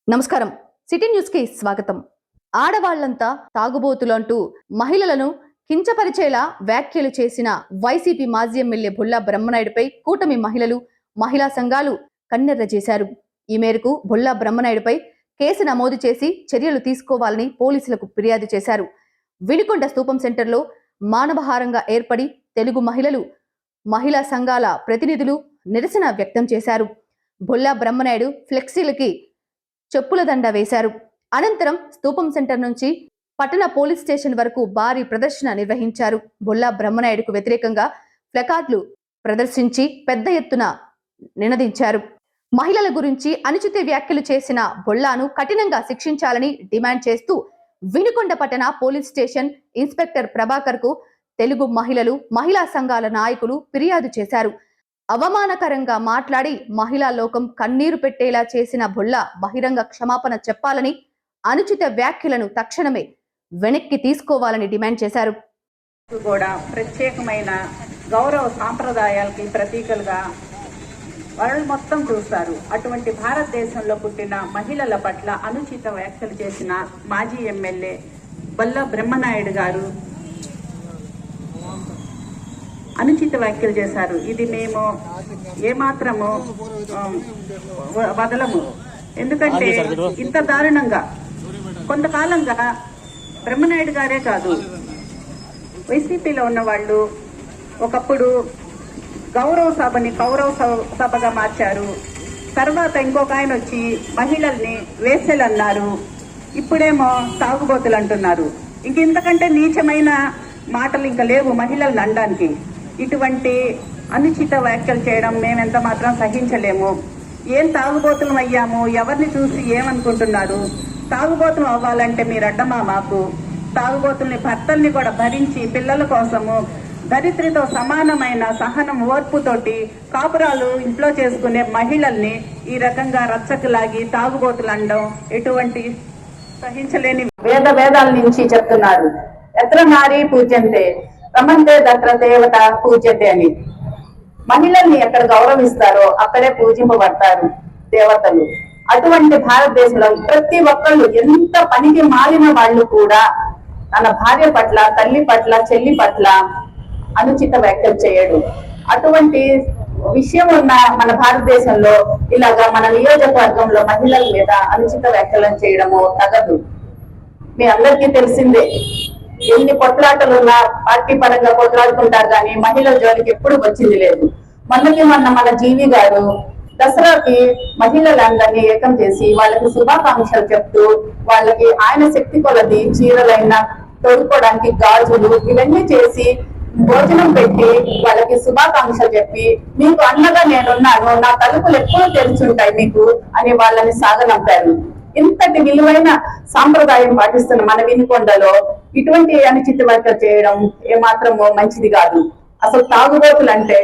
నమస్కారం. City news కి స్వాగతం. ఆడవాళ్లంతా తాగుబోతులు అంటూ మహిళలను కించపరిచేలా వ్యాఖ్యలు చేసిన వైసీపీ మాజీ ఎమ్మెల్యే బుల్లా బ్రహ్మనాయుడుపై కూటమి మహిళలు, మహిళా సంఘాలు కన్నెర్ర చేశారు. ఈ మేరకు బుల్లా బ్రహ్మనాయుడుపై కేసు నమోదు చేసి చర్యలు తీసుకోవాలని పోలీసులకు ఫిర్యాదు చేశారు. వినుకొండ స్తూపం సెంటర్లో మానవహారంగా ఏర్పడి తెలుగు మహిళలు, మహిళా సంఘాల ప్రతినిధులు నిరసన వ్యక్తం చేశారు. బుల్లా బ్రహ్మనాయుడు ఫ్లెక్సీలకి చెప్పుల దండ వేశారు. అనంతరం స్తూపం సెంటర్ నుంచి పట్టణ పోలీస్ స్టేషన్ వరకు భారీ ప్రదర్శన నిర్వహించారు. బుల్లా బ్రహ్మనాయుడుకు వ్యతిరేకంగా ప్లకార్డులు ప్రదర్శించి పెద్ద ఎత్తున నినదించారు. మహిళల గురించి అనుచిత వ్యాఖ్యలు చేసిన బుల్లాను కఠినంగా శిక్షించాలని డిమాండ్ చేస్తూ వినుకొండ పట్టణ పోలీస్ స్టేషన్ ఇన్స్పెక్టర్ ప్రభాకర్ కు తెలుగు మహిళలు, మహిళా సంఘాల నాయకులు ఫిర్యాదు చేశారు. అవమానకరంగా మాట్లాడి మహిళా లోకం కన్నీరు పెట్టేలా చేసిన బుల్లా బహిరంగ క్షమాపణ చెప్పాలని, అనుచిత వ్యాఖ్యలను తక్షణమే వెనక్కి తీసుకోవాలని డిమాండ్ చేశారు. కూడా ప్రత్యేకమైన గౌరవ సాంప్రదాయాలకి ప్రతీకలుగా వరల్డ్ మొత్తం చూస్తారు. అటువంటి భారతదేశంలో పుట్టిన మహిళల పట్ల అనుచిత వ్యాఖ్యలు చేసిన మాజీ ఎమ్మెల్యే బుల్లా బ్రహ్మనాయుడు గారు అనుచిత వ్యాఖ్యలు చేశారు. ఇది మేము ఏమాత్రము వదలము. ఎందుకంటే ఇంత దారుణంగా కొంతకాలంగా బ్రహ్మనాయుడు గారే కాదు, వైసీపీలో ఉన్న వాళ్ళు ఒకప్పుడు గౌరవ సభని కౌరవ సభగా మార్చారు. తర్వాత ఇంకొక ఆయన వచ్చి మహిళల్ని వేసెలు అన్నారు. ఇప్పుడేమో తాగుబోతులు అంటున్నారు. ఇంతకంటే నీచమైన మాటలు ఇంకా లేవు మహిళలను అనడానికి. ఇటువంటి అనుచిత వ్యాఖ్యలు చేయడం మేమెంత మాత్రం సహించలేము. ఏం తాగుబోతులం అయ్యాము? ఎవరిని చూసి ఏమనుకుంటున్నారు? తాగుబోతులం అవ్వాలంటే మీరు అడ్డమా మాకు? తాగుబోతుల్ని భర్తల్ని కూడా భరించి పిల్లల కోసము దరిద్రతో సమానమైన సహనం, ఓర్పుతోటి కాపురాలు ఇంట్లో చేసుకునే మహిళల్ని ఈ రకంగా రచ్చకులాగి తాగుబోతులు అనడం ఎటువంటి సహించలేని వేదాల నుంచి చెప్తున్నారు. ఎత్ర నారీ పూజ్యంతే రమంతే దత్ర దేవత పూజ్యతే అని. మహిళల్ని ఎక్కడ గౌరవిస్తారో అక్కడే పూజింపబడతారు దేవతలు. అటువంటి భారతదేశంలో ప్రతి ఒక్కళ్ళు ఎంత పనికి మారిన వాళ్ళు కూడా తన భార్య పట్ల, తల్లి పట్ల, చెల్లి పట్ల అనుచిత వ్యాఖ్యలు చేయడు. అటువంటి విషయం ఉన్న మన భారతదేశంలో ఇలాగా మన నియోజకవర్గంలో మహిళల మీద అనుచిత వ్యాఖ్యలను చేయడము తగదు. మీ అందరికీ తెలిసిందే. ఎన్ని కొట్లాటలున్నా పార్టీ పరంగా కొట్లాడుకుంటారు కానీ మహిళల జోలికి ఎప్పుడు వచ్చింది లేదు. మొన్న మన జీవి గారు దసరాకి మహిళలందరినీ ఏకం చేసి వాళ్ళకి శుభాకాంక్షలు చెప్తూ వాళ్ళకి ఆయన శక్తి కొలది చీరలైనా తోడుకోవడానికి గాజులు ఇవన్నీ చేసి భోజనం పెట్టి వాళ్ళకి శుభాకాంక్షలు చెప్పి మీకు అన్నగా నేనున్నాను, నా తలుపులు ఎప్పుడూ తెరిచుంటాయి మీకు అని వాళ్ళని సాగనంపారు. ఇంతటి విలువైన సాంప్రదాయం పాటిస్తున్న మన వినుకొండలో ఇటువంటి అనుచిత వ్యాఖ్యలు చేయడం ఏమాత్రమో మంచిది కాదు. అసలు తాగుబోతులు అంటే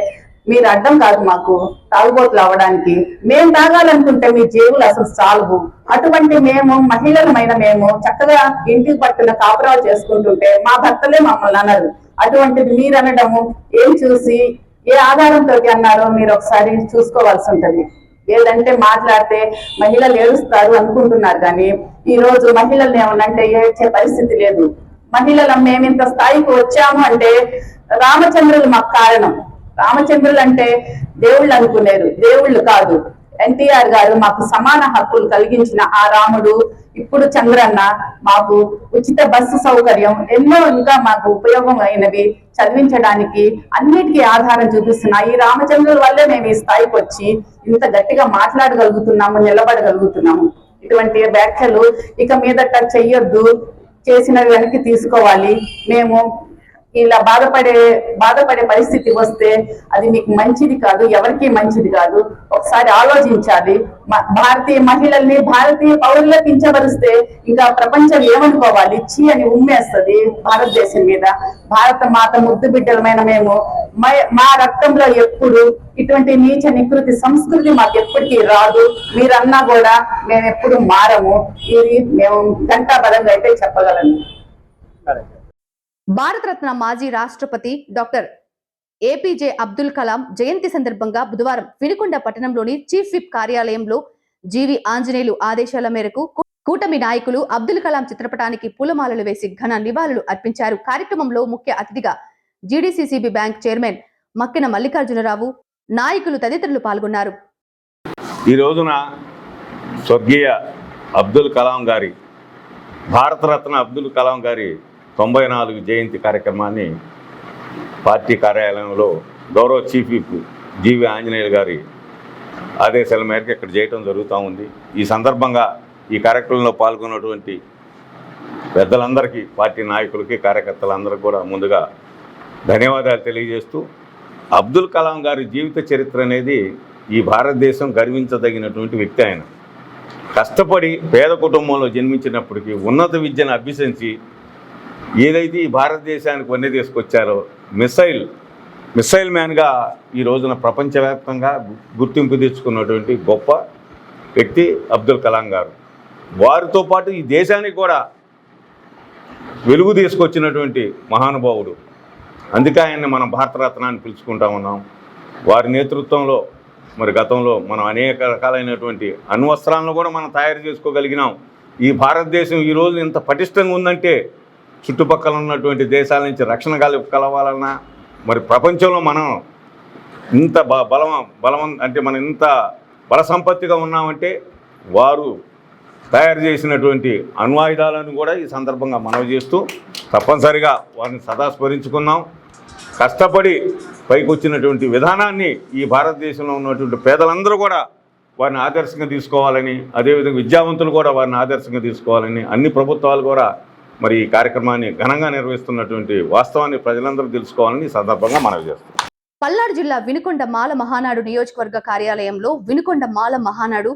మీరు అడ్డం కాదు మాకు తాగుబోతులు అవ్వడానికి. మేము తాగాలనుకుంటే మీ జేబులు అసలు చాలవు. అటువంటి మేము మహిళలమైన మేము చక్కగా ఇంటికి పట్టిన కాపురాలు చేసుకుంటుంటే మా భర్తలే మమ్మల్ని అన్నారు. అటువంటిది మీరు అనడము ఏం చూసి ఏ ఆధారంతో అన్నారో మీరు ఒకసారి చూసుకోవాల్సి ఉంటది. ఏదంటే మాట్లాడితే మహిళలు ఏడుస్తారు అనుకుంటున్నారు కానీ ఈ రోజు మహిళల్ని ఏమనంటే ఏడ్చే పరిస్థితి లేదు. మహిళలు మేమింత స్థాయికి వచ్చాము అంటే రామచంద్రులు మాకు కారణం. రామచంద్రులు అంటే దేవుళ్ళు అనుకునేరు, దేవుళ్ళు కాదు. ఎన్టీఆర్ గారు మాకు సమాన హక్కులు కలిగించిన ఆ రాముడు ఇప్పుడు చంద్రన్న మాకు ఉచిత బస్సు సౌకర్యం ఎన్నో ఇంకా మాకు ఉపయోగం అయినవి చదివించడానికి అన్నిటికీ ఆధారం చూపిస్తున్నా ఈ రామచంద్రుల వల్లే మేము ఈ స్థాయికి వచ్చి ఇంత గట్టిగా మాట్లాడగలుగుతున్నాము, నిలబడగలుగుతున్నాము. ఇటువంటి వ్యాఖ్యలు ఇక మీదట చెయ్యొద్దు, చేసినవి వెనక్కి తీసుకోవాలి. మేము ఇలా బాధపడే పరిస్థితి వస్తే అది మీకు మంచిది కాదు, ఎవరికి మంచిది కాదు. ఒకసారి ఆలోచించాలి. భారతీయ మహిళల్ని, భారతీయ పౌరులకు కించపరిస్తే ఇంకా ప్రపంచం ఏమనుకోవాలి? చీ అని ఉమ్మేస్తుంది భారతదేశం మీద. భారత మాత ముద్దు బిడ్డలమైన మేము మా రక్తంలో ఎప్పుడు ఇటువంటి నీచ నికృతి సంస్కృతి మాకు ఎప్పటికీ రాదు. మీరన్నా కూడా మేము ఎప్పుడు మారము. ఇది మేము ఘంటాబలంగా అయితే చెప్పగలను. భారతరత్న మాజీ రాష్ట్రపతి డాక్టర్ ఏపీజే అబ్దుల్ కలాం జయంతి సందర్భంగా బుధవారం వినుకొండ పట్టణంలోని చీఫ్ విప్ కార్యాలయంలో జీవి ఆంజనేయులు ఆదేశాల మేరకు కూటమి నాయకులు అబ్దుల్ కలాం చిత్రపటానికి పూలమాలలు వేసి ఘన నివాళులు అర్పించారు. కార్యక్రమంలో ముఖ్య అతిథిగా జీడీసీసీబీ బ్యాంక్ చైర్మన్ మక్కిన మల్లికార్జునరావు, నాయకులు తదితరులు పాల్గొన్నారు. ఈ రోజున స్వర్గీయ అబ్దుల్ కలాం గారి, భారతరత్న అబ్దుల్ కలాం గారి 94 జయంతి కార్యక్రమాన్ని పార్టీ కార్యాలయంలో గౌరవ చీఫ్ విప్ జీవి ఆంజనేయులు గారి ఆదేశాల మేరకు ఇక్కడ చేయటం జరుగుతూ ఉంది. ఈ సందర్భంగా ఈ కార్యక్రమంలో పాల్గొన్నటువంటి పెద్దలందరికీ, పార్టీ నాయకులకి, కార్యకర్తలందరికీ కూడా ముందుగా ధన్యవాదాలు తెలియజేస్తూ, అబ్దుల్ కలాం గారి జీవిత చరిత్ర అనేది ఈ భారతదేశం గర్వించదగినటువంటి వ్యక్తి. ఆయన కష్టపడి పేద కుటుంబంలో జన్మించినప్పటికీ ఉన్నత విద్యను అభ్యసించి ఏదైతే ఈ భారతదేశానికి వన్నె తీసుకొచ్చారో మిసైల్ మ్యాన్గా ఈ రోజున ప్రపంచవ్యాప్తంగా గుర్తింపు తెచ్చుకున్నటువంటి గొప్ప వ్యక్తి అబ్దుల్ కలాం గారు. వారితో పాటు ఈ దేశానికి కూడా వెలుగు తీసుకొచ్చినటువంటి మహానుభావుడు. అందుకే ఆయన్ని మనం భారతరత్న అని పిలుచుకుంటా ఉన్నాం. వారి నేతృత్వంలో మరి గతంలో మనం అనేక రకాలైనటువంటి అణ్వస్త్రాలను కూడా మనం తయారు చేసుకోగలిగినాం. ఈ భారతదేశం ఈరోజు ఇంత పటిష్టంగా ఉందంటే చుట్టుపక్కల ఉన్నటువంటి దేశాల నుంచి రక్షణ కలవాలన్నా, మరి ప్రపంచంలో మనం ఇంత బలం అంటే మనం ఇంత బల సంపత్తిగా ఉన్నామంటే వారు తయారు చేసినటువంటి అణ్వాయుధాలను కూడా ఈ సందర్భంగా మనవి చేస్తూ తప్పనిసరిగా వారిని సదా స్మరించుకున్నాం. కష్టపడి పైకి వచ్చినటువంటి విధానాన్ని ఈ భారతదేశంలో ఉన్నటువంటి పేదలందరూ కూడా వారిని ఆదర్శంగా తీసుకోవాలని, అదేవిధంగా విద్యావంతులు కూడా వారిని ఆదర్శంగా తీసుకోవాలని అన్ని ప్రభుత్వాలు కూడా మరి ఈ కార్యక్రమాన్ని ఘనంగా నిర్వహిస్తున్నటువంటి వాస్తవాన్ని ప్రజలందరూ తెలుసుకోవాలని ఈ సందర్భంగా మనవి చేస్తాం. పల్నాడు జిల్లా వినుకొండ మాల మహానాడు నియోజకవర్గ కార్యాలయంలో వినుకొండ మాల మహానాడు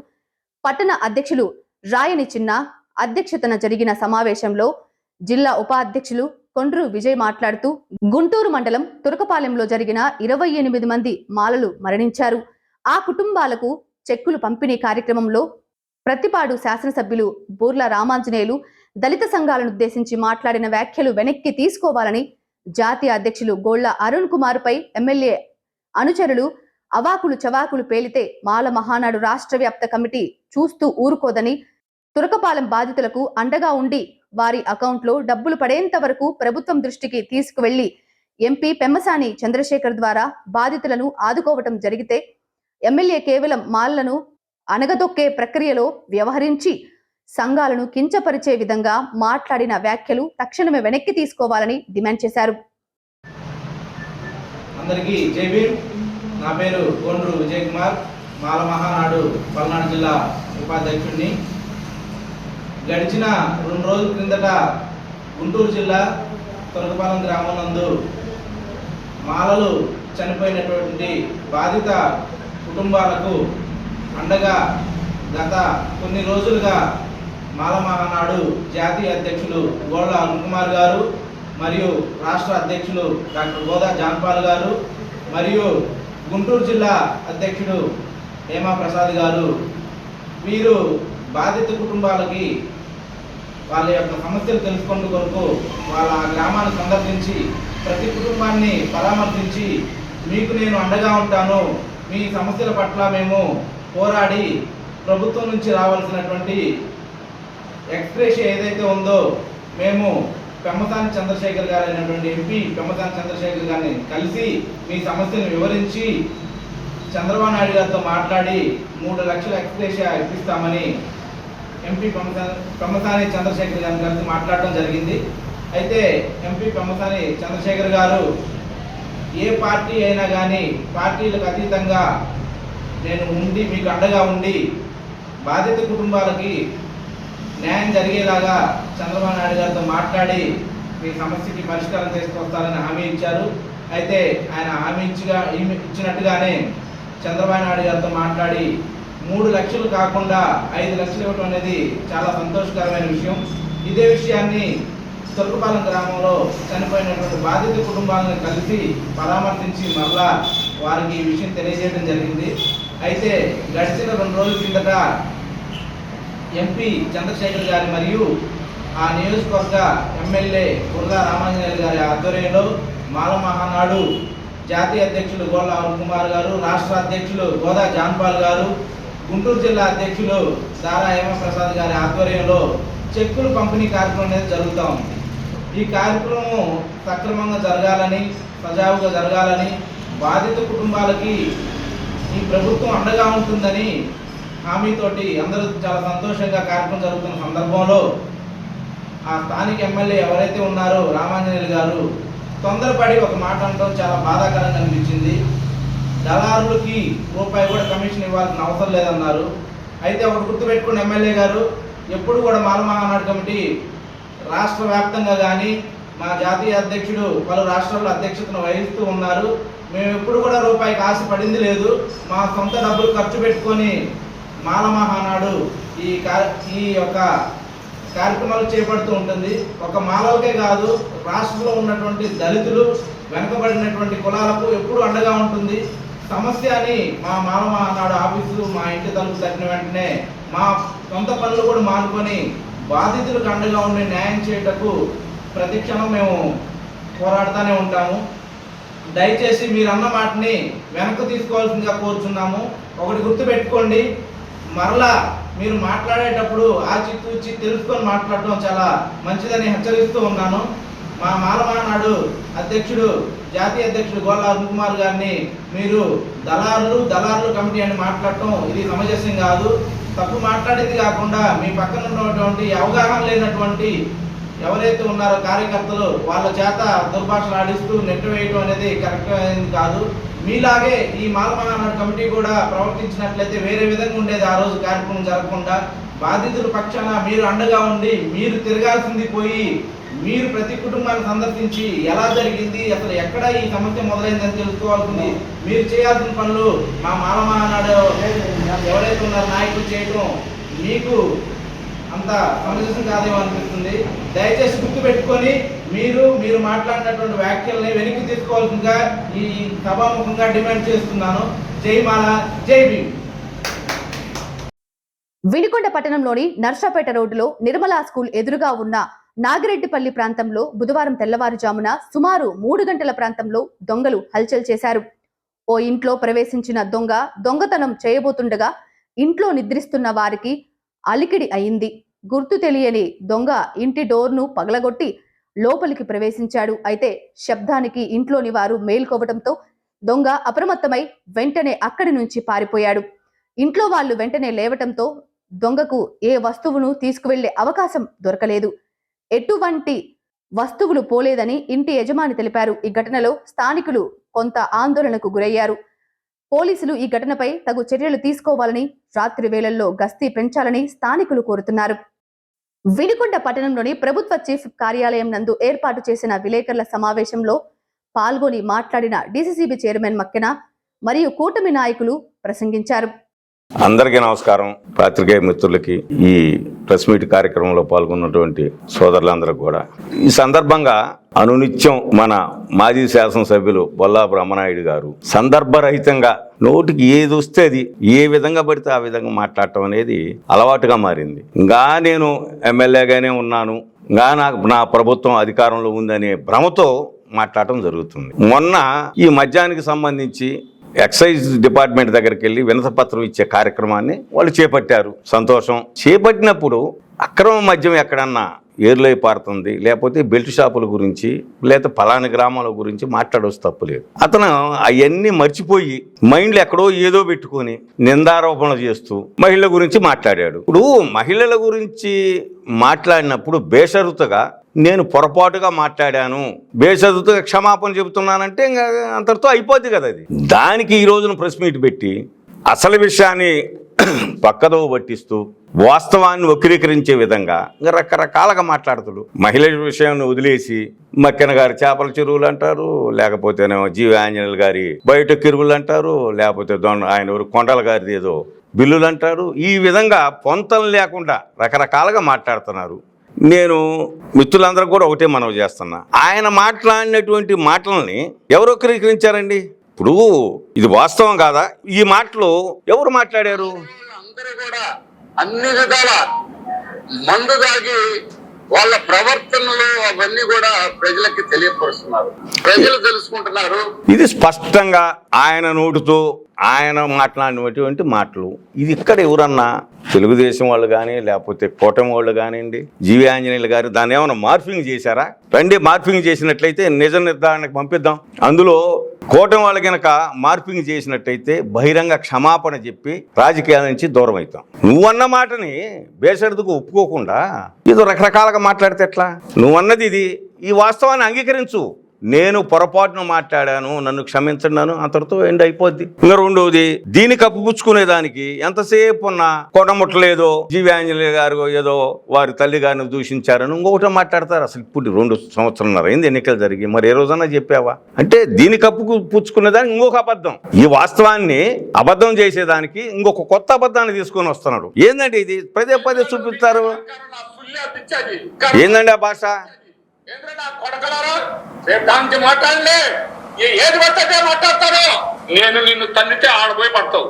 పట్టణ అధ్యక్షులు రాయని చిన్న అధ్యక్షతన జరిగిన సమావేశంలో జిల్లా ఉపాధ్యక్షులు కొండ్రు విజయ్ మాట్లాడుతూ, గుంటూరు మండలం తురకపాలెంలో జరిగిన 28 మంది మాలలు మరణించారు. ఆ కుటుంబాలకు చెక్కులు పంపిణీ కార్యక్రమంలో ప్రతిపాడు శాసనసభ్యులు బూర్ల రామాంజనేయులు దళిత సంఘాలను ఉద్దేశించి మాట్లాడిన వ్యాఖ్యలు వెనక్కి తీసుకోవాలని, జాతీయ అధ్యక్షులు గోళ్ల అరుణ్ కుమార్ పై ఎమ్మెల్యే అనుచరులు అవాకులు చవాకులు పేలితే మాల మహానాడు రాష్ట్ర వ్యాప్త కమిటీ చూస్తూ ఊరుకోదని, తురకపాలెం బాధితులకు అండగా ఉండి వారి అకౌంట్లో డబ్బులు పడేంత వరకు ప్రభుత్వం దృష్టికి తీసుకువెళ్లి ఎంపీ పెమ్మసాని చంద్రశేఖర్ ద్వారా బాధితులను ఆదుకోవటం జరిగితే ఎమ్మెల్యే కేవలం మాలలను అనగదొక్కే ప్రక్రియలో వ్యవహరించి సంఘాలను కించపరిచే విధంగా మాట్లాడిన వ్యాఖ్యలు తక్షణమే వెనక్కి తీసుకోవాలని డిమాండ్ చేశారు. అందరికీ జై భీమ్. నా పేరు కొండ్రు విజయ్ కుమార్, మాల మహానాడు పల్నాడు జిల్లా ఉపాధ్యక్షుడిని. గడిచిన 2 రోజుల క్రిందట గుంటూరు జిల్లా తురకపాలెం గ్రామం నందు మాలలు చనిపోయినటువంటి బాధిత కుటుంబాలకు అండగా గత కొన్ని రోజులుగా మాల మహానాడు జాతీయ అధ్యక్షులు గోళ్ల అరుణ్ కుమార్ గారు మరియు రాష్ట్ర అధ్యక్షులు డాక్టర్ గోదా జాన్పాల్ గారు మరియు గుంటూరు జిల్లా అధ్యక్షుడు హేమా ప్రసాద్ గారు వీరు బాధిత కుటుంబాలకి వాళ్ళ యొక్క సమస్యలు తెలుసుకునే కొరకు వాళ్ళ గ్రామాన్ని సందర్శించి ప్రతి కుటుంబాన్ని పరామర్శించి మీకు నేను అండగా ఉంటాను, మీ సమస్యల పట్ల మేము పోరాడి ప్రభుత్వం నుంచి రావాల్సినటువంటి ఎక్స్ప్రెషన్ ఏదైతే ఉందో మేము పెమ్మసాని చంద్రశేఖర్ గారు అయినటువంటి ఎంపీ పెమ్మసాని చంద్రశేఖర్ గారిని కలిసి మీ సమస్యను వివరించి చంద్రబాబు నాయుడు గారితో మాట్లాడి 3 లక్షల ఎక్స్ప్రెషన్ ఇప్పిస్తామని ఎంపీ పెమ్మసాని చంద్రశేఖర్ గారిని కలిసి మాట్లాడటం జరిగింది. అయితే ఎంపీ పెమ్మసాని చంద్రశేఖర్ గారు ఏ పార్టీ అయినా కానీ పార్టీలకు అతీతంగా నేను ఉండి మీకు అండగా ఉండి బాధిత కుటుంబాలకి న్యాయం జరిగేలాగా చంద్రబాబు నాయుడు గారితో మాట్లాడి మీ సమస్యకి పరిష్కారం చేసుకొస్తారని హామీ ఇచ్చారు. అయితే ఆయన హామీ ఇచ్చినట్టుగానే చంద్రబాబు నాయుడు గారితో మాట్లాడి 3 లక్షలు కాకుండా 5 లక్షలు ఇవ్వడం అనేది చాలా సంతోషకరమైన విషయం. ఇదే విషయాన్ని తురకపాలెం గ్రామంలో చనిపోయినటువంటి బాధిత కుటుంబాలను కలిసి పరామర్శించి మరలా వారికి ఈ విషయం తెలియజేయడం జరిగింది. అయితే గడిచిన 2 రోజుల కిందట ఎంపీ చంద్రశేఖర్ గారి మరియు ఆ నియోజకవర్గ ఎమ్మెల్యే బుర్లా రామాంజనేయులు గారి ఆధ్వర్యంలో మాల మహానాడు జాతీయ అధ్యక్షులు గోళ్ల అరుణ్ కుమార్ గారు, రాష్ట్ర అధ్యక్షులు గోదా జాన్పాల్ గారు గుంటూరు జిల్లా అధ్యక్షులు దారా హేమప్రసాద్ గారి ఆధ్వర్యంలో చెక్కులు పంపిణీ కార్యక్రమం అనేది జరుగుతూ ఉంది. ఈ కార్యక్రమం సక్రమంగా జరగాలని, సజావుగా జరగాలని, బాధిత కుటుంబాలకి ఈ ప్రభుత్వం అండగా ఉంటుందని హామీతోటి అందరూ చాలా సంతోషంగా కార్యక్రమం జరుగుతున్న సందర్భంలో ఆ స్థానిక ఎమ్మెల్యే ఎవరైతే ఉన్నారో రామాంజనేయులు గారు తొందరపడి ఒక మాట అనడం చాలా బాధాకరంగా అనిపించింది. దళారులకి రూపాయి కూడా కమిషన్ ఇవ్వాల్సిన అవసరం లేదన్నారు. అయితే ఒకటి గుర్తుపెట్టుకున్న ఎమ్మెల్యే గారు ఎప్పుడు కూడా మాల మహానాడు కమిటీ రాష్ట్ర వ్యాప్తంగా కానీ మా జాతీయ అధ్యక్షుడు పలు రాష్ట్రాల్లో అధ్యక్షతను వహిస్తూ ఉన్నారు. మేము ఎప్పుడు కూడా రూపాయికి ఆశ పడింది లేదు. మా సొంత డబ్బులు ఖర్చు పెట్టుకొని మాల మహానాడు ఈ యొక్క కార్యక్రమాలు చేపడుతూ ఉంటుంది. ఒక మాలలకే కాదు, రాష్ట్రంలో ఉన్నటువంటి దళితులు, వెనుకబడినటువంటి కులాలకు ఎప్పుడు అండగా ఉంటుంది. సమస్య అని మా మాల మహానాడు ఆఫీసు మా ఇంటి తలుపు తట్టిన వెంటనే మా సొంత పనులు కూడా మానుకొని బాధితులకు అండగా ఉండి న్యాయం చేయటకు ప్రతి క్షణం మేము పోరాడుతూనే ఉంటాము. దయచేసి మీరు అన్న మాటని వెనక్కి తీసుకోవాల్సిందిగా కోరుచున్నాము. ఒకటి గుర్తుపెట్టుకోండి, మరలా మీరు మాట్లాడేటప్పుడు ఆచితూచి తెలుసుకొని మాట్లాడటం చాలా మంచిదని హెచ్చరిస్తూ ఉన్నాను. మా మాల మహానాడు అధ్యక్షుడు, జాతీయ అధ్యక్షుడు గోళ్ళ అరుణ్ కుమార్ గారిని మీరు దళారులు కమిటీ అని మాట్లాడటం ఇది సమంజసం కాదు. తప్పు మాట్లాడేది కాకుండా మీ పక్కన ఉన్నటువంటి అవగాహన లేనటువంటి ఎవరైతే ఉన్నారో కార్యకర్తలు వాళ్ళ చేత దుర్భాషలు ఆడిస్తూ నెట్టివేయడం అనేది కరెక్ట్ అయింది కాదు. మీలాగే ఈ మాల మహానాడు కమిటీ కూడా ప్రవర్తించినట్లయితే వేరే విధంగా ఉండేది. ఆ రోజు కార్యక్రమం జరగకుండా బాధితుల పక్షాన మీరు అండగా ఉండి మీరు తిరగాల్సింది పోయి మీరు ప్రతి కుటుంబాన్ని సందర్శించి ఎలా జరిగింది, అసలు ఎక్కడ ఈ సమస్య మొదలైందని తెలుసుకోవాల్సింది. మీరు చేయాల్సిన పనులు మా మాల మహానాడు ఎవరైతే ఉన్నారో నాయకులు చేయటం మీకు అంత సమంజసం కాదేమో అనిపిస్తుంది. దయచేసి గుర్తుపెట్టుకొని మీరు మాట్లాడినటువంటి వ్యాఖ్యల్ని వెనక్కి తీసుకోవాల్సిందిగా ఈ సభాముఖంగా డిమాండ్ చేస్తున్నాను. జై మాల, జై భీమ్. వినుకొండ పట్టణంలోని నర్సాపేట రోడ్డులో నిర్మలా స్కూల్ ఎదురుగా ఉన్న నాగిరెడ్డిపల్లి ప్రాంతంలో బుధవారం తెల్లవారుజామున సుమారు 3 గంటల ప్రాంతంలో దొంగలు హల్చల్ చేశారు. ఓ ఇంట్లో ప్రవేశించిన దొంగతనం చేయబోతుండగా ఇంట్లో నిద్రిస్తున్న వారికి అలికిడి అయింది. గుర్తు తెలియని దొంగ ఇంటి డోర్ను పగలగొట్టి లోపలికి ప్రవేశించాడు. అయితే శబ్దానికి ఇంట్లోని వారు మేల్కోవడంతో దొంగ అప్రమత్తమై వెంటనే అక్కడి నుంచి పారిపోయాడు. ఇంట్లో వాళ్ళు వెంటనే లేవటంతో దొంగకు ఏ వస్తువును తీసుకువెళ్లే అవకాశం దొరకలేదు. ఎటువంటి వస్తువులు పోలేదని ఇంటి యజమాని తెలిపారు. ఈ ఘటనలో స్థానికులు కొంత ఆందోళనకు గురయ్యారు. పోలీసులు ఈ ఘటనపై తగు చర్యలు తీసుకోవాలని, రాత్రి వేళల్లో గస్తీ పెంచాలని స్థానికులు కోరుతున్నారు. వినుకొండ పట్టణంలోని ప్రభుత్వ చీఫ్ కార్యాలయం నందు ఏర్పాటు చేసిన విలేకరుల సమావేశంలో పాల్గొని మాట్లాడిన డీసీసీబీ చైర్మన్ మక్కెన మరియు కూటమి నాయకులు ప్రసంగించారు. అందరికీ నమస్కారం. పాత్రికేయ మిత్రులకి, ఈ ప్రెస్ మీట్ కార్యక్రమంలో పాల్గొన్నటువంటి సోదరులందరికీ కూడా ఈ సందర్భంగా అనునిత్యం మన మాజీ శాసనసభ్యులు బొల్లా బ్రహ్మనాయుడు గారు సందర్భరహితంగా నోటికి ఏది వస్తే అది ఏ విధంగా పడితే ఆ విధంగా మాట్లాడటం అనేది అలవాటుగా మారింది. ఇంకా నేను ఎమ్మెల్యేగానే ఉన్నాను, ఇంకా నా ప్రభుత్వం అధికారంలో ఉందనే భ్రమతో మాట్లాడటం జరుగుతుంది. మొన్న ఈ మద్యానికి సంబంధించి ఎక్సైజ్ డిపార్ట్మెంట్ దగ్గరికి వెళ్ళి వినతిపత్రం ఇచ్చే కార్యక్రమాన్ని వాళ్ళు చేపట్టారు. సంతోషం. చేపట్టినప్పుడు అక్రమ మద్యం ఎక్కడన్నా ఏర్లై పారుతుంది, లేకపోతే బెల్ట్ షాపుల గురించి, లేకపోతే పలానా గ్రామాల గురించి మాట్లాడవచ్చు, తప్పులేదు. అతను అవన్నీ మర్చిపోయి మైండ్లో ఎక్కడో ఏదో పెట్టుకొని నిందారోపణలు చేస్తూ మహిళల గురించి మాట్లాడాడు. ఇప్పుడు మహిళల గురించి మాట్లాడినప్పుడు బేషరతుగా నేను పొరపాటుగా మాట్లాడాను, బేషరతుగా క్షమాపణ చెబుతున్నానంటే ఇంకా అంతటితో అయిపోద్ది కదా. అది దానికి ఈ రోజున ప్రెస్ మీట్ పెట్టి అసలు విషయాన్ని పక్కదో పట్టిస్తూ వాస్తవాన్ని వక్రీకరించే విధంగా ఇంకా రకరకాలుగా మాట్లాడుతాడు. మహిళల విషయాన్ని వదిలేసి మక్కెన గారి చేపల చెరువులు అంటారు, లేకపోతేనేమో జీవి ఆంజనేయులు గారి బయట కిరువులు అంటారు, లేకపోతే ఆయన కొండల గారిది ఏదో బిల్లులు అంటారు. ఈ విధంగా పొంతలు లేకుండా రకరకాలుగా మాట్లాడుతున్నారు. నేను మిత్రులందరూ కూడా ఒకటే మనవి చేస్తున్నా, ఆయన మాట్లాడినటువంటి మాటలని ఎవరు వక్రీకరించారండి? ఇప్పుడు ఇది వాస్తవం కాదా? ఈ మాటలు ఎవరు మాట్లాడారు? అందరూ కూడా అన్ని విధాల మందు దాగి వాళ్ళ ప్రవర్తనలు అవన్నీ కూడా ప్రజలకి తెలియపరుస్తున్నారు, ప్రజలు తెలుసుకుంటున్నారు. ఇది స్పష్టంగా ఆయన నోటితో ఆయన మాట్లాడినటువంటి మాటలు ఇది ఇక్కడ ఎవరన్నా తెలుగుదేశం వాళ్ళు కానీ లేకపోతే కూటమి వాళ్ళు కానివ్వండి, జీవి ఆంజనేయులు గారు దాన్ని ఏమైనా మార్ఫింగ్ చేశారా? రండి, మార్ఫింగ్ చేసినట్లయితే నిజ నిర్ధారణకు పంపిద్దాం. అందులో కూటమి వాళ్ళు కనుక మార్ఫింగ్ చేసినట్టయితే బహిరంగ క్షమాపణ చెప్పి రాజకీయాల నుంచి దూరం అవుతాం. నువ్వన్న మాటని బేసరదుకు ఒప్పుకోకుండా ఏదో రకరకాలుగా మాట్లాడితే ఎట్లా? నువ్వన్నది ఇది, ఈ వాస్తవాన్ని అంగీకరించు. నేను పొరపాటును మాట్లాడాను, నన్ను క్షమించన్నాను, అంతటితో ఎండ్ అయిపోద్ది. ఇంకా రెండోది, దీన్ని కప్పుపుచ్చుకునేదానికి ఎంతసేపు ఉన్నా కొడముట్టలేదో జీవి ఆంజనేయ గారు ఏదో వారి తల్లి గారిని దూషించారని ఇంకొకటి మాట్లాడతారు. అసలు ఇప్పుడు 2 సంవత్సరాలన్నర అయింది ఎన్నికలు జరిగి, మరి ఏ రోజన్నా చెప్పావా? అంటే దీన్ని కప్పుపుచ్చుకునేదానికి ఇంకొక అబద్ధం, ఈ వాస్తవాన్ని అబద్ధం చేసేదానికి ఇంకొక కొత్త అబద్ధాన్ని తీసుకొని వస్తున్నాడు. ఏందంటే ఇది పదే పదే చూపిస్తారు. ఏందండి ఆ భాష? దానికి మాట్లాడలే, ఏది పడితే మాట్లాడతారో. నేను నిన్ను తన్నితే ఆడపోయి పడతావు.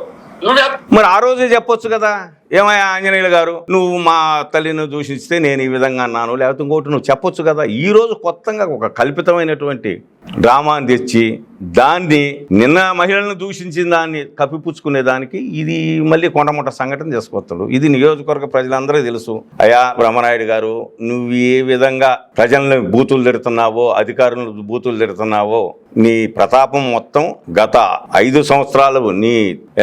మరి ఆ రోజే చెప్పొచ్చు కదా, ఏమయ్యా ఆంజనేయులు గారు, నువ్వు మా తల్లిని దూషిస్తే నేను ఈ విధంగా అన్నాను, లేకపోతే ఇంకోటి నువ్వు చెప్పొచ్చు కదా. ఈ రోజు కొత్తగా ఒక కల్పితమైనటువంటి డ్రామాని తెచ్చి దాన్ని నిన్న మహిళలను దూషించిన దాన్ని కప్పిపుచ్చుకునే దానికి ఇది మళ్ళీ కొండముట్ట సంఘటన చేసుకొస్తాడు. ఇది నియోజకవర్గ ప్రజలందరూ తెలుసు. అయ్యా బ్రహ్మనాయుడు గారు, నువ్వు ఏ విధంగా ప్రజలను బూతులు తిడుతున్నావో, అధికారులను బూతులు తిడుతున్నావో, నీ ప్రతాపం మొత్తం గత 5 సంవత్సరాలు నీ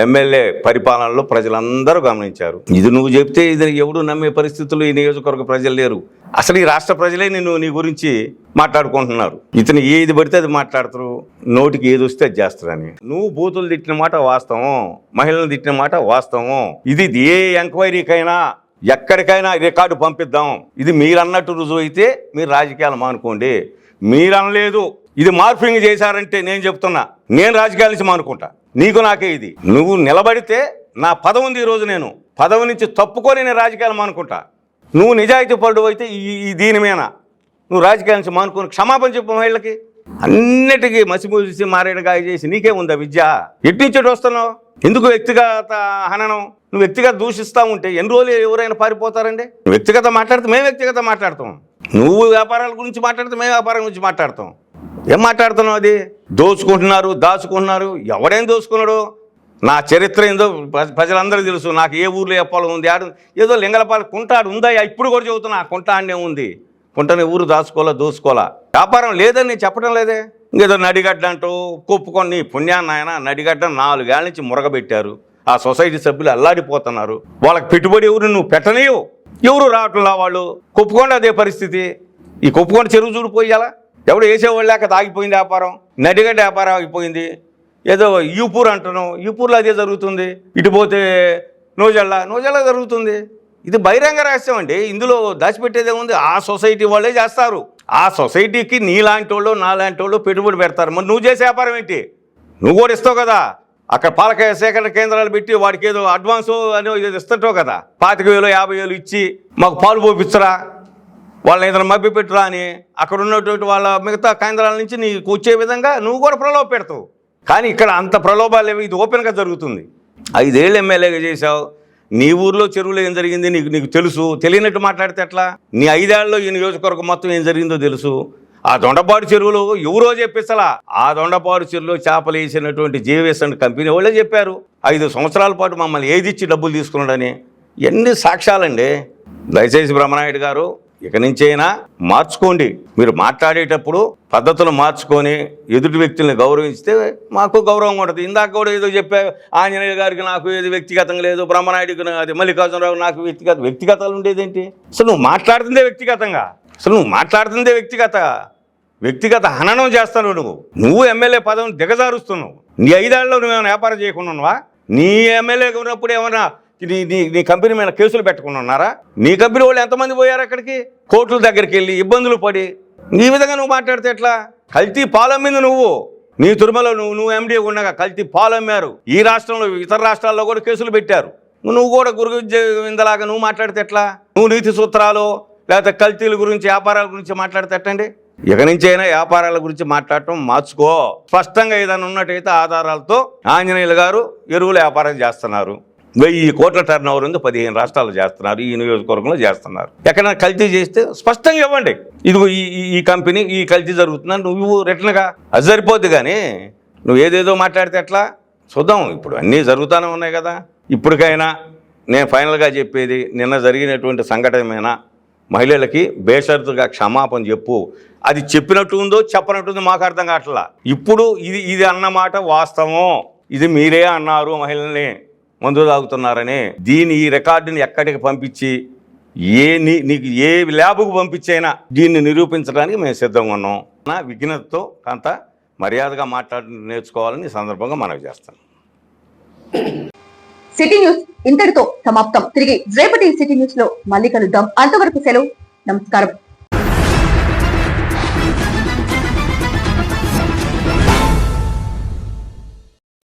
ఎమ్మెల్యే పరిపాలనలో ప్రజలందరూ గమనించారు. ఇది నువ్వు చెప్తే ఇది ఎవడు నమ్మే పరిస్థితుల్లో ఈ నియోజకవర్గ ప్రజలు లేరు. అసలు ఈ రాష్ట్ర ప్రజలే నీ గురించి మాట్లాడుకుంటున్నారు. ఇతను ఏది పడితే అది మాట్లాడతారు, నోటికి ఏది వస్తే అది చేస్తారని. నువ్వు బూతులు తిట్టిన మాట వాస్తవం, మహిళలు తిట్టిన మాట వాస్తవం. ఇది ఏ ఎంక్వైరీకైనా ఎక్కడికైనా రికార్డు పంపిద్దాం. ఇది మీరు అన్నట్టు రుజువు అయితే మీరు రాజకీయాలు మానుకోండి. మీరు అనలేదు, ఇది మార్ఫింగ్ చేశారంటే నేను చెప్తున్నా, నేను రాజకీయాల నుంచి మానుకుంటా. నీకు నాకే ఇది. నువ్వు నిలబడితే నా పదవి ఉంది, ఈరోజు నేను పదవి నుంచి తప్పుకొని నేను రాజకీయాలు మానుకుంటా. నువ్వు నిజాయితీ పరుడు అయితే ఈ దీని మీద నువ్వు రాజకీయాల నుంచి మానుకొని క్షమాపణ చెప్పు మహిళలకి. అన్నిటికీ మసిమూసి మారేడుగాయ చేసి నీకే ఉందా విద్య? ఎట్టించేటి వస్తున్నావు? ఎందుకు వ్యక్తిగత హననం? నువ్వు వ్యక్తిగత దూషిస్తూ ఉంటే ఎన్ని రోజులు ఎవరైనా పారిపోతారండి? నువ్వు వ్యక్తిగత మాట్లాడితే మేము వ్యక్తిగత మాట్లాడతాం, నువ్వు వ్యాపారాల గురించి మాట్లాడితే మేము వ్యాపారం గురించి మాట్లాడతాం. ఏం మాట్లాడుతున్నావు? అది దోచుకుంటున్నారు, దాచుకుంటున్నారు. ఎవడేం దోచుకున్నాడు? నా చరిత్ర ఏందో ప్రజలందరూ తెలుసు. నాకు ఏ ఊర్లో ఏ పొలం ఉంది, ఏదో లింగలపాలెం కుంటాడు ఉందా, ఇప్పుడు కూడా చెబుతున్నా కుంట ఆడనే ఉంది. కుంటని ఊరు దోసుకోవాలా. వ్యాపారం లేదని నేను చెప్పడం లేదే. ఇంకేదో నడిగడ్డ అంటూ కొప్పుకొని పుణ్యాన్ని ఆయన నడిగడ్డ 4 ఏళ్ళ నుంచి మురగబెట్టారు. ఆ సొసైటీ సభ్యులు అల్లాడిపోతున్నారు. వాళ్ళకి పెట్టుబడి ఎవరు నువ్వు పెట్టనియో, ఎవరు రావట్లా. వాళ్ళు కొప్పుకోండి అదే పరిస్థితి. ఈ కొప్పుకొని చెరువు చూడిపోయాలా, ఎవడు వేసేవాళ్ళు లేక తాగిపోయింది వ్యాపారం. నడిగడ్డ వ్యాపారం ఆగిపోయింది. ఏదో యూపూర్ అంటున్నావు, యూపూర్లో అదే జరుగుతుంది. ఇటు పోతే నోజల్లా జరుగుతుంది. ఇది బహిరంగ రహస్యం అండి. ఇందులో దాచిపెట్టేదే ఉంది. ఆ సొసైటీ వాళ్ళే చేస్తారు. ఆ సొసైటీకి నీలాంటి వాళ్ళు నాలాంటి వాళ్ళు పెట్టుబడి పెడతారు. మరి నువ్వు చేసే వ్యాపారం ఏంటి? నువ్వు కూడా ఇస్తావు కదా. అక్కడ పాలక సేకరణ కేంద్రాలు పెట్టి వాడికి ఏదో అడ్వాన్స్ అని ఏదో ఇస్తుంటావు కదా. 25,000 50,000 ఇచ్చి మాకు పాలు పోపించరా, వాళ్ళని ఏదైనా మభ్య పెట్టురా అని అక్కడ ఉన్నటువంటి వాళ్ళ మిగతా కేంద్రాల నుంచి నీకు వచ్చే విధంగా నువ్వు కూడా ప్రలోభ పెడతావు. కానీ ఇక్కడ అంత ప్రలోభాలు లేవు. ఇది ఓపెన్గా జరుగుతుంది. 5 ఏళ్ళు ఎమ్మెల్యేగా చేశావు. నీ ఊర్లో చెరువులో ఏం జరిగింది నీకు తెలుసు. తెలియనట్టు మాట్లాడితే ఎట్లా? నీ 5 ఏళ్లలో ఈ నియోజకవర్గం మొత్తం ఏం జరిగిందో తెలుసు. ఆ దొండపాడు చెరువులో ఎవరో చెప్పిస్తలా. ఆ దొండపాడు చెరువులో చేపలు వేసినటువంటి జేవిఎస్ కంపెనీ వాళ్ళే చెప్పారు 5 సంవత్సరాల పాటు మమ్మల్ని ఏది ఇచ్చి డబ్బులు తీసుకున్నాడని. ఎన్ని సాక్ష్యాలండి. దయచేసి బ్రహ్మనాయుడు గారు, ఇక నుంచైనా మార్చుకోండి. మీరు మాట్లాడేటప్పుడు పద్ధతులు మార్చుకొని ఎదుటి వ్యక్తుల్ని గౌరవించితే మాకు గౌరవం ఉంటుంది. ఇందాక కూడా ఏదో చెప్పా, ఆంజనేయ గారికి నాకు ఏది వ్యక్తిగతంగా లేదు, బ్రహ్మనాయుడికి అది మల్లికార్జునరావు నాకు వ్యక్తిగతాలు ఉండేదేంటి? అసలు నువ్వు మాట్లాడుతుందే వ్యక్తిగతంగా. వ్యక్తిగత హననం చేస్తాను. నువ్వు ఎమ్మెల్యే పదవిని దిగజారుస్తున్నావు. నీ 5 ఏళ్లలో నువ్వేమైనా వ్యాపారం చేయకుండా ఉన్నావా? నీ ఎమ్మెల్యేగా ఉన్నప్పుడు ఏమైనా నీ కంపెనీ మీద కేసులు పెట్టుకుని ఉన్నారా? నీ కంపెనీ వాళ్ళు ఎంతమంది పోయారు అక్కడికి? కోర్టుల దగ్గరికి వెళ్ళి ఇబ్బందులు పడి. ఈ విధంగా నువ్వు మాట్లాడితే ఎట్లా? కల్తీ పాలు అమ్మింది నువ్వు. నీ తిరుమలలో నువ్వు ఎండీ ఉండగా కల్తీ పాలు అమ్మారు. ఈ రాష్ట్రంలో ఇతర రాష్ట్రాల్లో కూడా కేసులు పెట్టారు. నువ్వు కూడా గురువిందలాగా నువ్వు మాట్లాడితే ఎట్లా? నువ్వు నీతి సూత్రాలు లేకపోతే కల్తీల గురించి వ్యాపారాల గురించి మాట్లాడితే ఎట్టండి? ఇక నుంచి అయినా వ్యాపారాల గురించి మాట్లాడటం మార్చుకో. స్పష్టంగా ఏదైనా ఉన్నట్టయితే ఆధారాలతో ఆంజనేయులు గారు ఎరువుల వ్యాపారం చేస్తున్నారు. 1000 కోట్ల టర్న్ ఓవర్ ఉంది. 15 రాష్ట్రాలు చేస్తున్నారు. ఈ నియోజకవర్గంలో చేస్తున్నారు. ఎక్కడైనా కల్తీ చేస్తే స్పష్టంగా ఇవ్వండి. ఇదిగో ఈ కంపెనీ ఈ కల్తీ జరుగుతుందని నువ్వు రిటర్న్గా. అది సరిపోద్ది. కానీ నువ్వు ఏదేదో మాట్లాడితే ఎట్లా? చూద్దాం, ఇప్పుడు అన్నీ జరుగుతూనే ఉన్నాయి కదా. ఇప్పటికైనా నేను ఫైనల్గా చెప్పేది, నిన్న జరిగినటువంటి సంఘటన మహిళలకి బేషరతుగా క్షమాపణ చెప్పు. అది చెప్పినట్టు ఉందో చెప్పనట్టుందో మాకు అర్థం కావట్లా. ఇప్పుడు ఇది అన్నమాట వాస్తవం, ఇది మీరే అన్నారు మహిళల్ని మందు తాగుతున్నారని. ఈ రికార్డుని ఎక్కడికి పంపించి నీకు ఏ ల్యాబ్కు పంపించైనా దీన్ని నిరూపించడానికి మేము సిద్ధంగా ఉన్నాం. నా విఘ్నతతో కొంత మర్యాదగా నేర్చుకోవాలని ఈ సందర్భంగా మనవి చేస్తాను. సిటీ న్యూస్ ఇంతటితో సమాప్తం. తిరిగి రేపటి సిటీ న్యూస్ లో మళ్ళీ కలుద్దాం. అంతవరకు సెలవు. నమస్కారం.